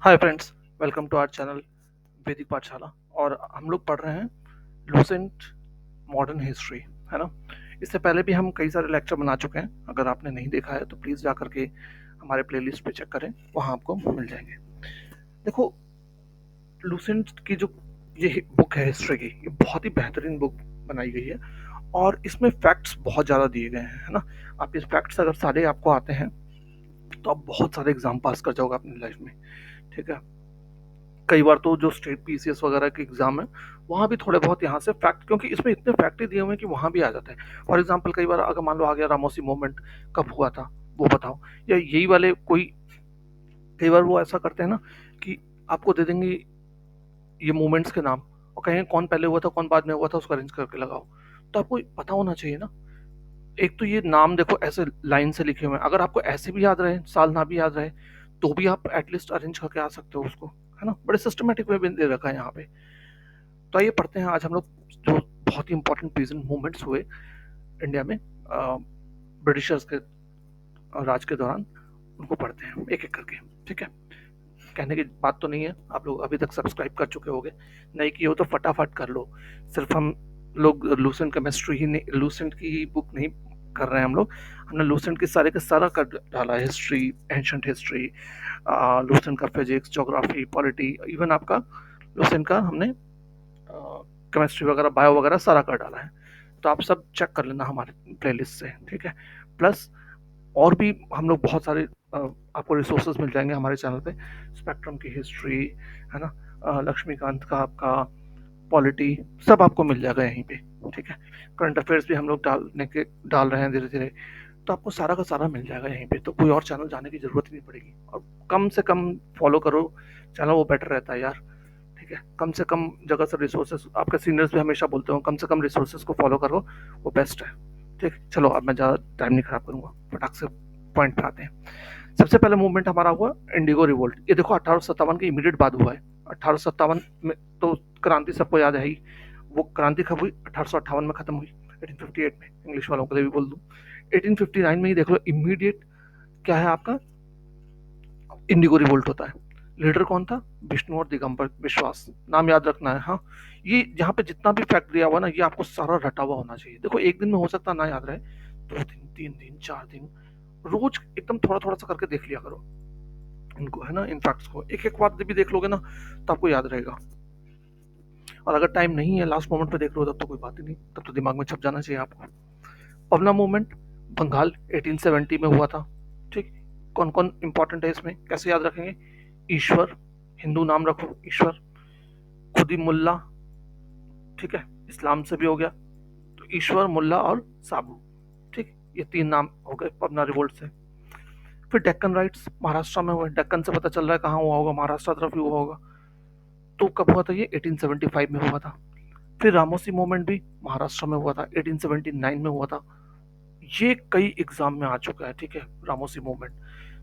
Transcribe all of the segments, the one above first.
Hi friends, welcome to our channel Vaidik Pathshala. और हम लोग पढ़ रहे हैं लूसेंट मॉडर्न हिस्ट्री, है ना। इससे पहले भी हम कई सारे लेक्चर बना चुके हैं। अगर आपने नहीं देखा है तो प्लीज़ जा करके हमारे प्लेलिस्ट पे चेक करें, वहाँ आपको मिल जाएंगे। देखो, लूसेंट की जो ये बुक है हिस्ट्री की, ये बहुत ही बेहतरीन बुक बनाई गई है और इसमें फैक्ट्स बहुत ज़्यादा दिए गए हैं, है ना। आप इस फैक्ट्स अगर सारे आपको आते हैं तो आप बहुत सारे एग्जाम पास कर जाओगे अपनी लाइफ में, ठीक है। कई बार तो जो स्टेट पीसीएस वगैरह के एग्जाम है, वहाँ भी थोड़े बहुत यहाँ से फैक्ट, क्योंकि इसमें इतने फैक्ट ही दिए हुए हैं कि वहाँ भी आ जाते हैं। फॉर एग्जाम्पल, कई बार अगर मान लो आ गया रामोसी मूवमेंट कब हुआ था वो बताओ, या यही वाले कोई, कई बार वो ऐसा करते हैं ना कि आपको दे देंगे ये मूवमेंट्स के नाम और कहेंगे कौन पहले हुआ था कौन बाद में हुआ था, उसको अरेंज करके लगाओ। तो आपको पता होना चाहिए ना। एक तो ये नाम देखो ऐसे लाइन से लिखे हुए हैं, अगर आपको ऐसे भी याद रहे, साल ना भी याद रहे, तो भी आप एटलीस्ट अरेंज करके आ सकते हो उसको, है ना। बड़े सिस्टमेटिक वे में दे रखा है यहाँ पे। तो आइए पढ़ते हैं आज हम लोग जो बहुत ही इंपॉर्टेंट प्रेजेंट मूवमेंट्स हुए इंडिया में ब्रिटिशर्स के राज के दौरान, उनको पढ़ते हैं एक एक करके, ठीक है। कहने की बात तो नहीं है, आप लोग अभी तक सब्सक्राइब कर चुके होंगे, नहीं किए हो तो फटाफट कर लो। सिर्फ हम लोग लूसेंट केमिस्ट्री ही नहीं, लूसेंट की बुक नहीं कर रहे हैं हम लोग, हमने लूसेंट के सारे का सारा कर डाला है। हिस्ट्री, एंशंट हिस्ट्री, लूसेंट का फिजिक्स, ज्योग्राफी, पॉलिटी, इवन आपका लूसेंट का हमने केमिस्ट्री वगैरह, बायो वगैरह सारा कर डाला है। तो आप सब चेक कर लेना हमारे प्लेलिस्ट से, ठीक है। प्लस और भी हम लोग बहुत सारे आपको रिसोर्सेज मिल जाएंगे हमारे चैनल पे। स्पेक्ट्रम की हिस्ट्री, है ना, लक्ष्मीकांत का आपका पॉलिटी, सब आपको मिल जाएगा यहीं पे, ठीक है। करंट अफेयर्स भी हम लोग डाल रहे हैं धीरे धीरे, तो आपको सारा का सारा मिल जाएगा यहीं पे, तो कोई और चैनल जाने की जरूरत ही नहीं पड़ेगी। और कम से कम फॉलो करो चैनल, वो बेटर रहता है यार, ठीक है। कम से कम जगह से रिसोर्सेज, आपके सीनियर्स भी हमेशा बोलते हो कम से कम रिसोर्सेज को फॉलो करो, वो बेस्ट है, ठीक। चलो अब मैं ज़्यादा टाइम नहीं खराब करूंगा, फटाक से पॉइंट पे आते हैं। सबसे पहले मूवमेंट हमारा हुआ इंडिगो रिवोल्ट। ये देखो 1857 के इमीडिएट बाद हुआ है। 1857 में तो क्रांति सबको याद है ही। वो क्रांति कब हुई? 1858 में खत्म हुई, 1858 में, इंग्लिश वालों को भी बोल दूं। 1859 में ही देख लो, इमीडिएट क्या है आपका, इंडिगो रिवोल्ट होता है। लीडर कौन था? विष्णु और दिगंबर विश्वास, नाम याद रखना है, हाँ। ये यहाँ पे जितना भी फैक्ट दिया हुआ ना, ये आपको सारा रटा हुआ होना चाहिए। देखो एक दिन में हो सकता ना याद रहे, 2 दिन, 3 दिन, 4 दिन, रोज एकदम थोड़ा थोड़ा सा करके देख लिया करो इनको, है ना। इन फैक्ट्स को एक एक बार भी देख लोगे ना तो आपको याद रहेगा। और अगर टाइम नहीं है, लास्ट मोमेंट पे देख लो, तब तो कोई बात ही नहीं, तब तो दिमाग में छप जाना चाहिए आपको। पवना मूवमेंट बंगाल 1870 में हुआ था, ठीक। कौन कौन इंपॉर्टेंट है इसमें, कैसे याद रखेंगे? ईश्वर, हिंदू नाम रखो ईश्वर, खुदी मुल्ला, ठीक है, इस्लाम से भी हो गया, तो ईश्वर, मुल्ला और साबू, ठीक। ये 3 नाम हो गए पवना रिवोल्ट से। फिर डेक्कन राइट्स महाराष्ट्र में हुए, डेक्कन से पता चल रहा है कहाँ हुआ होगा, महाराष्ट्र तरफ ही हुआ होगा। तो कब हुआ था ये? 1875 में हुआ था। फिर रामोसी मूवमेंट भी महाराष्ट्र में हुआ था, 1879 में हुआ था। ये कई एग्जाम में आ चुका है, ठीक है, रामोसी मूवमेंट।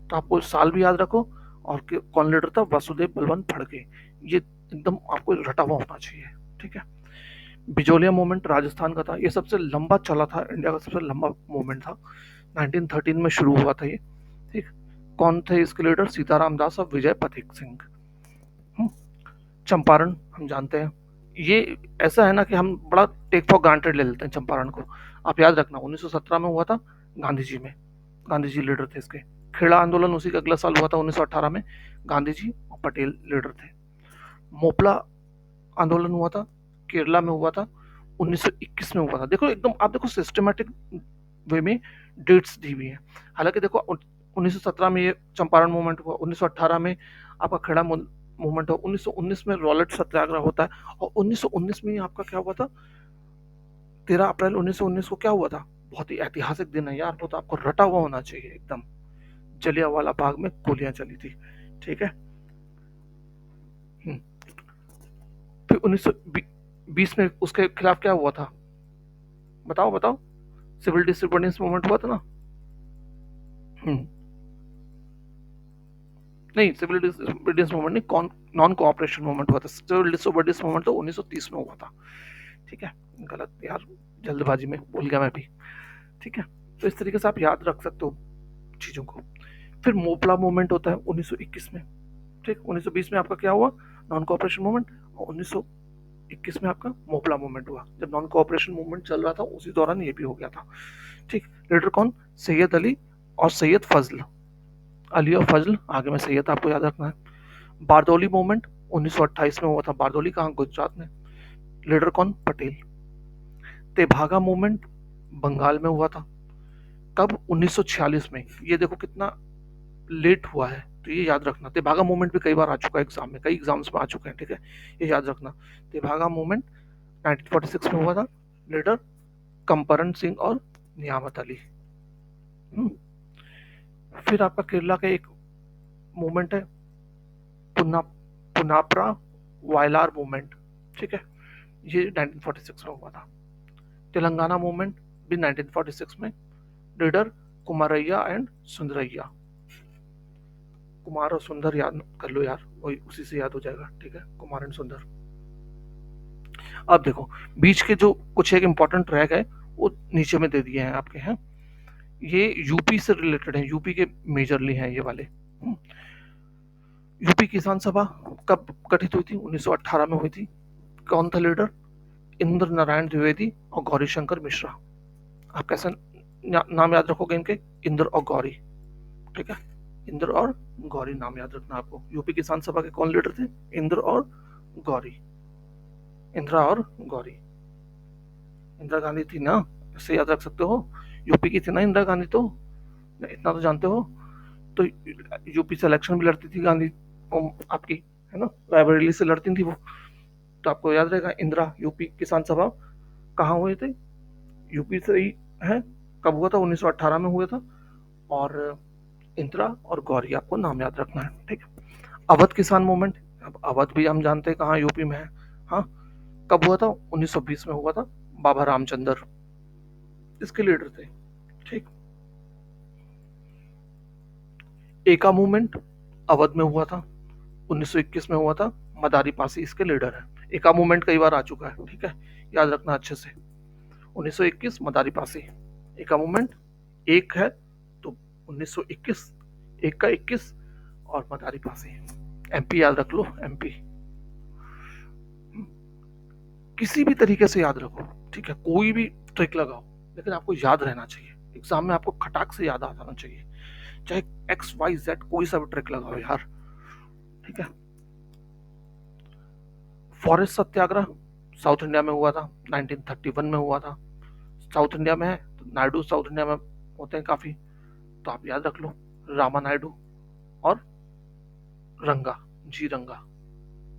तो आपको साल भी याद रखो, और कौन लीडर था? वासुदेव बलवंत फड़के। ये एकदम आपको रटा हुआ होना चाहिए, ठीक है। बिजोलिया मूवमेंट राजस्थान का था, ये सबसे लंबा चला था, इंडिया का सबसे लंबा मूवमेंट था। 1913 में शुरू हुआ था ये, ठीक। कौन थे इसके लीडर? सीताराम दास और विजय पथिक सिंह। हम्म, चंपारण हम जानते हैं। ये ऐसा है ना कि हम बड़ा टेक फॉर ग्रांटेड ले लेते हैं चंपारण को। आप याद रखना 1917 में हुआ था, गांधी जी में, गांधी जी लीडर थे इसके। खेड़ा आंदोलन उसी का अगला साल हुआ था, 1918 में, गांधी जी और पटेल लीडर थे। मोपला आंदोलन हुआ था, केरला में हुआ था, 1921 में हुआ था। देखो एकदम, आप देखो सिस्टमेटिक वे में डेट्स दी हुई है। हालांकि देखो 1917 में ये चंपारण मूवमेंट हुआ, 1918 में आपका खेड़ा मूवमेंट हुआ, 1919 में रॉलेट सत्याग्रह होता है, और 1919 में ही आपका क्या हुआ था? 13 अप्रैल 1919 को क्या हुआ था? बहुत ही ऐतिहासिक दिन है यार, वो तो आपको रटा हुआ होना चाहिए एकदम। जलियांवाला बाग में गोलियां चली थी, ठीक है। हम्म। फिर 1920 में उसके खिलाफ क्या हुआ था? बताओ बताओ। सिविल डिसोबीडियंस मूवमेंट हुआ था ना। हम्म, नहीं, सिविल डिसोबीडियंस मूवमेंट नहीं, कौन, नॉन कोऑपरेशन मूवमेंट हुआ था। सिविल डिसोबीडियंस मूवमेंट तो 1930 में हुआ था, ठीक है। गलत यार, जल्दबाजी में भूल गया मैं भी, ठीक है। तो इस तरीके से आप याद रख सकते हो चीजों को। फिर मोपला मूवमेंट होता है 1921 में, ठीक, 1920 में आपका क्या हुआ, नॉन कोऑपरेशन मूवमेंट, और 1921 में आपका मोपला मूवमेंट हुआ। जब नॉन कोऑपरेशन मूवमेंट चल रहा था उसी दौरान ये भी हो गया था। ठीक, लीडर कौन, सैयद अली और सैयद फजल, अली और फजल, आगे में सैयद आपको याद रखना है। बारदौली मूवमेंट 1928 में हुआ था, बारदौली कहाँ, गुजरात में, लीडर कौन, पटेल। तेभागा मूवमेंट बंगाल में हुआ था, कब, 1946 में। ये देखो कितना लेट हुआ है, तो ये याद रखना। तेभागा मूवमेंट भी कई बार आ चुका है एग्जाम में, कई एग्जाम्स में आ चुके हैं, ठीक है, ये याद रखना। तेभागा मूवमेंट 1946 में हुआ था, लीडर कंपरन सिंह और नियामत अली। फिर आपका केरला का एक मूवमेंट है, पुना पुनाप्रा वायलार मूवमेंट, ठीक है, ये 1946 में हुआ था। तेलंगाना मूवमेंट भी 1946 में, लीडर कुमारैया एंड सुंदरैया। कुमार और सुंदर याद कर लो यार, वही उसी से याद हो जाएगा, ठीक है, कुमार एंड सुंदर। अब देखो बीच के जो कुछ एक इंपॉर्टेंट ट्रैक है वो नीचे में दे दिए हैं आपके हैं, ये यूपी से रिलेटेड है, यूपी के मेजरली हैं ये वाले। यूपी किसान सभा कब गठित हुई थी, 1918 में हुई थी। कौन था लीडर, इंद्र नारायण द्विवेदी और गौरी शंकर मिश्रा। आप कैसे नाम याद रखोगे इनके, इंद्र और गौरी, ठीक है, इंद्र और गौरी नाम याद रखना आपको। यूपी किसान सभा के कौन लीडर थे, इंद्र और गौरी, इंदिरा और गौरी। इंदिरा गांधी थी ना, इससे याद रख सकते हो, यूपी की थी ना इंदिरा गांधी, तो इतना तो जानते हो। तो यूपी से इलेक्शन भी लड़ती थी गांधी, आपकी है ना, रायबरेली से लड़ती थी वो, तो आपको याद रहेगा। इंदिरा यूपी किसान सभा कहाँ हुए थे, यूपी से ही है, कब हुआ था, 1918 में हुआ था। और इंदिरा और गौरी आपको नाम याद रखना है, ठीक है। अवध किसान मूवमेंट, अब अवध भी हम जानते हैं कहाँ, यूपी में है। हाँ, कब हुआ था, 1920 में हुआ था, बाबा रामचंद्र इसके लीडर थे, ठीक। एका मूवमेंट अवध में हुआ था, 1921 में हुआ था, मदारी पासी इसके लीडर है। एका मूवमेंट कई बार आ चुका है, ठीक है, याद रखना अच्छे से। 1921 मदारी पासी, एका मूवमेंट एक है तो 1921, एक का 21 और मदारी पासी। एमपी याद रख लो, एमपी किसी भी तरीके से याद रखो, ठीक है, कोई भी ट्रिक लगाओ, लेकिन आपको याद रहना चाहिए, एग्जाम में आपको खटाक से याद आ जाना चाहिए, चाहे एक्स वाई जेड कोई सा भी ट्रिक लगाओ यार, ठीक है। फॉरेस्ट सत्याग्रह साउथ इंडिया में हुआ था, 1931 में हुआ था। साउथ इंडिया में है तो नायडू साउथ इंडिया में होते हैं काफी, तो आप याद रख लो, रामा नायडू और रंगा, जी रंगा,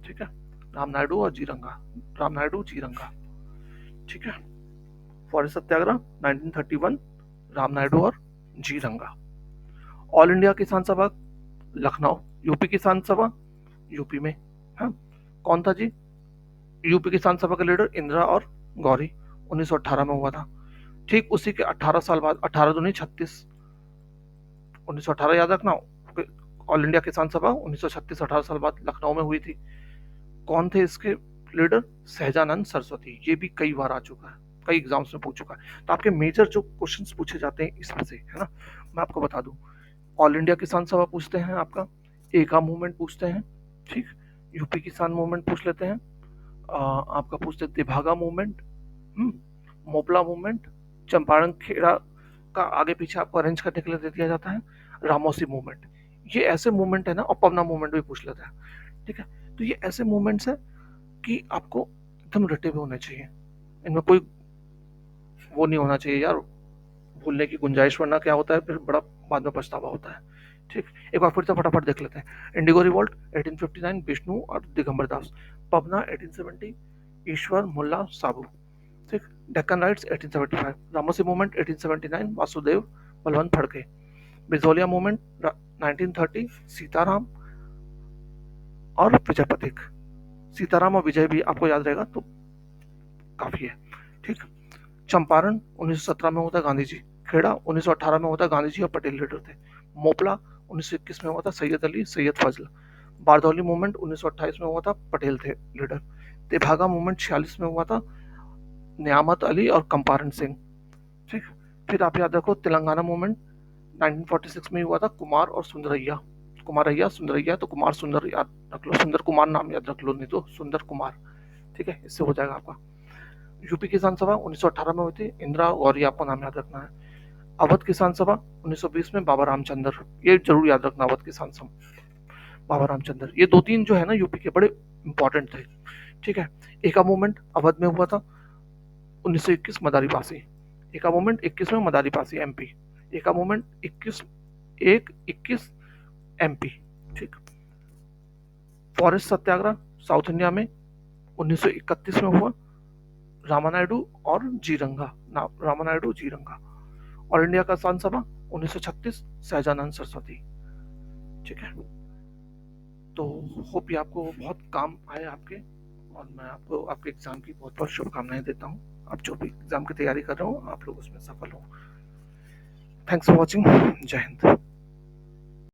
ठीक है, राम नायडू और जी रंगा, राम नायडू जी रंगा, ठीक है। फॉरेस्ट सत्याग्रह 1931, राम नायडू और जी रंगा। ऑल इंडिया किसान सभा लखनऊ, यूपी किसान सभा यूपी में, हाँ, कौन था जी, यूपी किसान सभा का लीडर इंदिरा और गौरी, 1918 में हुआ था। ठीक उसी के 18 साल बाद, 18 दूनी 36, 1918 याद रखना। ऑल इंडिया किसान सभा 1936, 18 साल बाद लखनऊ में हुई थी। कौन थे इसके लीडर, सहजानंद सरस्वती, ये भी कई बार आ चुका है, कई एग्जाम्स में पूछ चुका है। तो आपके मेजर जो क्वेश्चंस पूछे जाते हैं इसमें से, है ना, मैं आपको बता दूं, ऑल इंडिया किसान सभा पूछते हैं आपका, एका मूवमेंट पूछते हैं, ठीक, यूपी किसान मूवमेंट पूछ लेते हैं, आपका पूछते हैं तेभागा मूवमेंट, मोपला मूवमेंट, चंपारण खेड़ा का आगे पीछे आपको अरेंज करने के लिए दे दिया जाता है, रामोसी मूवमेंट, ये ऐसे मूवमेंट है ना, और पवना मूवमेंट भी पूछ लेता है, ठीक है। तो ये ऐसे मूवमेंट्स है कि आपको एकदम रटे हुए होने चाहिए, इनमें कोई वो नहीं होना चाहिए यार, भूलने की गुंजाइश, वरना क्या होता है फिर बड़ा बाद में पछतावा होता है, ठीक। एक बार फिर से फटाफट देख लेते हैं। इंडिगो रिवोल्ट 1859, विष्णु और दिगंबर दास। पवना 1870, ईश्वर मुल्ला साबू, ठीक। Deccan rights 1875, Ramoshi movement 1879, Vasudev Balwant Phadke. Bijolia movement 1930, Sitaram और विजय पथिक। सीताराम और विजय भी आपको याद रहेगा तो काफी है, ठीक। चंपारण 1917 में होता गांधी जी, खेड़ा 1918 में होता गांधी जी और पटेल लीडर थे। मोपला 1921 में हुआ था सैयद अली सैयद फजल। बारदौली मूवमेंट 1928 में हुआ था, पटेल थे लीडर। तेभागा मूवमेंट 46 में हुआ था, नियामत अली और कंपारन सिंह, ठीक। फिर आप याद रखो तेलंगाना मूवमेंट 1946 में हुआ था, कुमार और सुंदरैया, कुमारैया, सुंदरैया, तो कुमार सुंदर याद रख लो, सुंदर कुमार नाम याद रख लो, नहीं तो सुंदर कुमार, ठीक है, इससे हो जाएगा आपका। यूपी किसान सभा 1918 में हुई थी, इंदिरा गौरी आपको नाम याद रखना है। अवध किसान सभा 1920 में बाबा रामचंद्र, ये जरूर याद रखना, अवध किसान सभा बाबा रामचंद्र। ये दो तीन जो है ना यूपी के बड़े इंपॉर्टेंट थे, ठीक है। एका मूवमेंट अवध में हुआ था 1921 मदारी पासी, एका मूवमेंट 21 में मदारी पासी एमपी, एका मूवमेंट 21 एमपी, ठीक। फॉरेस्ट सत्याग्रह साउथ इंडिया में 1931 में हुआ, रामानायडू और जीरंगा, रामानायडू जीरंगा। और इंडिया का किसान सभा 1936 सहजानंद सरस्वती, ठीक है। तो होप ये आपको बहुत काम आए आपके, और मैं आपको आपके एग्जाम की बहुत बहुत शुभकामनाएं देता हूँ। आप जो भी एग्जाम की तैयारी कर रहे हो आप लोग उसमें सफल हो। Thanks for watching. जय हिंद।